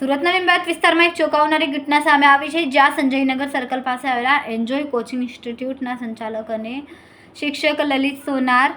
સુરતના લીંબાયત વિસ્તારમાં એક ચોંકાવનારી ઘટના સામે આવી છે, જ્યાં સંજયનગર સર્કલ પાસે આવેલા એન્જોય કોચિંગ ઇન્સ્ટિટ્યૂટના સંચાલક અને શિક્ષક લલિત સોનાર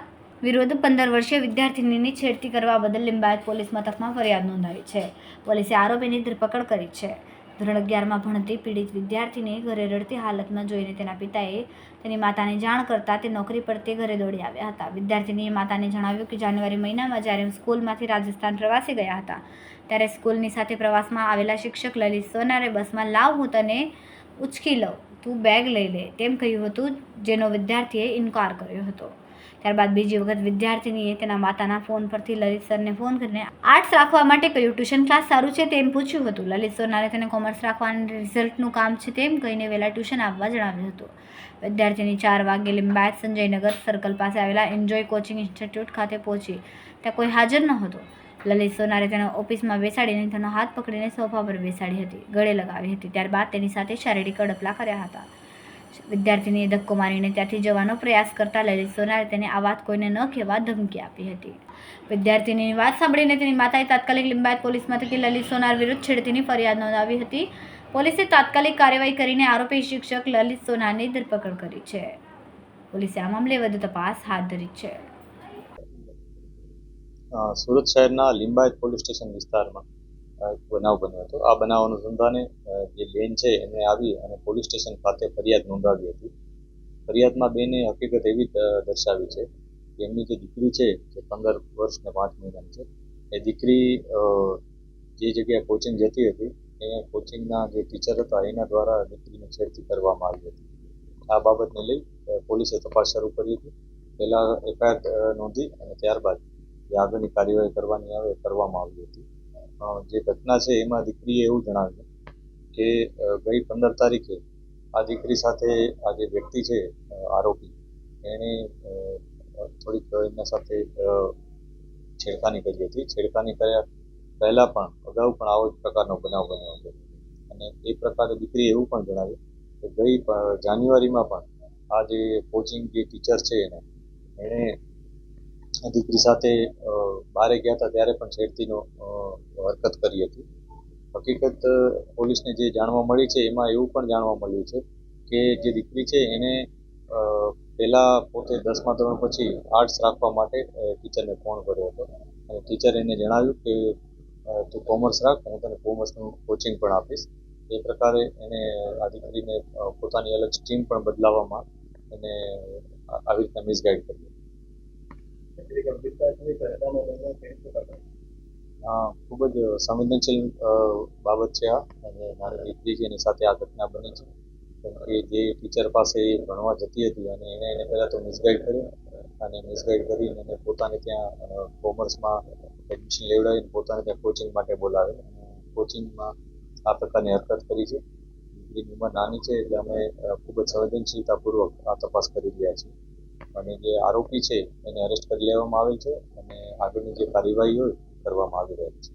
વિરુદ્ધ 15 વર્ષીય વિદ્યાર્થિનીની છેડતી કરવા બદલ લીંબાયત પોલીસ મથકમાં ફરિયાદ નોંધાવી છે. પોલીસે આરોપીની ધરપકડ કરી છે. ધોરણ 11માં ભણતી પીડિત વિદ્યાર્થીને ઘરે રડતી હાલતમાં જોઈને તેના પિતાએ તેની માતાને જાણ કરતાં તે નોકરી પર તે ઘરે દોડી આવ્યા હતા. વિદ્યાર્થીનીએ માતાને જણાવ્યું કે જાન્યુઆરી મહિનામાં જ્યારે સ્કૂલમાંથી રાજસ્થાન પ્રવાસે ગયા હતા, ત્યારે સ્કૂલની સાથે પ્રવાસમાં આવેલા શિક્ષક લલિત સોનારે બસમાં "લાવ હું તને ઉચકી લઉં, તું બેગ લઈ લે" તેમ કહ્યું હતું, જેનો વિદ્યાર્થીએ ઇનકાર કર્યો હતો. ત્યારબાદ બીજી વખત વિદ્યાર્થીનીએ તેના માતાના ફોન પરથી લલિત સરને ફોન કરીને આર્ટ્સ રાખવા માટે કહ્યું. ટ્યુશન ક્લાસ સારું છે તેમ પૂછ્યું હતું. લલિત સોનારે તેને કોમર્સ રાખવા અને રિઝલ્ટનું કામ છે તેમ કહીને વહેલા ટ્યુશન આવવા જણાવ્યું હતું. વિદ્યાર્થીની 4 વાગ્યે લીંબાયત સંજયનગર સર્કલ પાસે આવેલા એન્જોય કોચિંગ ઇન્સ્ટિટ્યૂટ ખાતે પહોંચી. ત્યાં કોઈ હાજર નહોતો. લલિત સોનારે તેને ઓફિસમાં બેસાડીને તેનો હાથ પકડીને સોફા પર બેસાડી હતી, ગળે લગાવી હતી. ત્યારબાદ તેની સાથે શારીરિક અડપલા કર્યા હતા. વિદ્યાર્થીનીએ ધક્કો મારીને ત્યાંથી જવાનો પ્રયાસ કરતા લલિત સોનારે તેને આ વાત કોઈને ન કહેવા ધમકી આપી હતી. વિદ્યાર્થીનીની વાત સાંભળીને તેની માતાએ તાત્કાલિક લીંબાયત પોલીસ મથકે લલિત સોનાર વિરુદ્ધ છેડતીની ફરિયાદ નોંધાવી હતી. પોલીસે તાત્કાલિક કાર્યવાહી કરીને આરોપી શિક્ષક લલિત સોનારની ધરપકડ કરી છે. પોલીસે આ મામલે વધુ તપાસ હાથ ધરી છે. સુરત શહેરના લીંબાયત પોલીસ સ્ટેશન વિસ્તારમાં એક બનાવ બન્યો હતો. આ બનાવ અનુસંધાને જે બેન છે એમણે આવી અને પોલીસ સ્ટેશન ખાતે ફરિયાદ નોંધાવી હતી. ફરિયાદમાં બેને હકીકત એવી દર્શાવી છે કે એમની જે દીકરી છે જે 15 વર્ષ ને 5 મહિનાની છે, એ દીકરી જે જગ્યાએ કોચિંગ જતી હતી એ કોચિંગના જે ટીચર હતા એના દ્વારા દીકરીને છેડતી કરવામાં આવી હતી. આ બાબતને લઈ પોલીસે તપાસ શરૂ કરી હતી. પહેલાં FIR નોંધી અને ત્યારબાદ જે આગળની કાર્યવાહી કરવાની આવે કરવામાં આવી હતી. જે ઘટના છે એમાં દીકરીએ એવું જણાવ્યું કે ગઈ 15 તારીખે આ દીકરી સાથે આ જે વ્યક્તિ છે આરોપી, એણે થોડીક એમના સાથે છેડખાની કરી હતી. છેડખાની કર્યા પહેલાં પણ અગાઉ પણ આવો જ પ્રકારનો બનાવ બન્યો હતો. અને એ પ્રકારે દીકરીએ એવું પણ જણાવ્યું કે ગઈ જાન્યુઆરીમાં પણ આ જે કોચિંગ જે ટીચર છે એણે દીકરી સાથે બહારે ગયા હતા ત્યારે પણ છેડતીનો હરકત કરી હતી. હકીકત પોલીસને જે જાણવા મળી છે એમાં એવું પણ જાણવા મળ્યું છે કે જે દીકરી છે એને પહેલાં પોતે 10મા ધોરણ પછી આર્ટ્સ રાખવા માટે ટીચરને ફોન કર્યો હતો અને ટીચરે એને જણાવ્યું કે તું કોમર્સ રાખ, હું તને કોમર્સનું કોચિંગ પણ આપીશ. એ પ્રકારે એને આ દીકરીને પોતાની અલગ સ્ટ્રીમ પણ બદલાવવામાં એને આવી રીતના મિસગાઈડ કરી. ખૂબ જ સંવેદનશીલ બાબત છે આ, અને મારી દીકરી છે એની સાથે આ ઘટના બની છે. કેમ કે જે ટીચર પાસે ભણવા જતી હતી અને એને પહેલાં તો મિસગાઈડ કર્યું અને મિસગાઈડ કરીને એને પોતાને ત્યાં કોમર્સમાં એડમિશન લેવડાવીને પોતાને ત્યાં કોચિંગ માટે બોલાવે અને કોચિંગમાં આ પ્રકારની હરકત કરી છે. દીકરીની ઉંમર નાની છે એટલે અમે ખૂબ જ સંવેદનશીલતાપૂર્વક આ તપાસ કરી રહ્યા છીએ અને જે આરોપી છે એને અરેસ્ટ કરી લેવામાં આવેલ છે અને આગળની જે કાર્યવાહી હોય કરવામાં આવી રહી છે.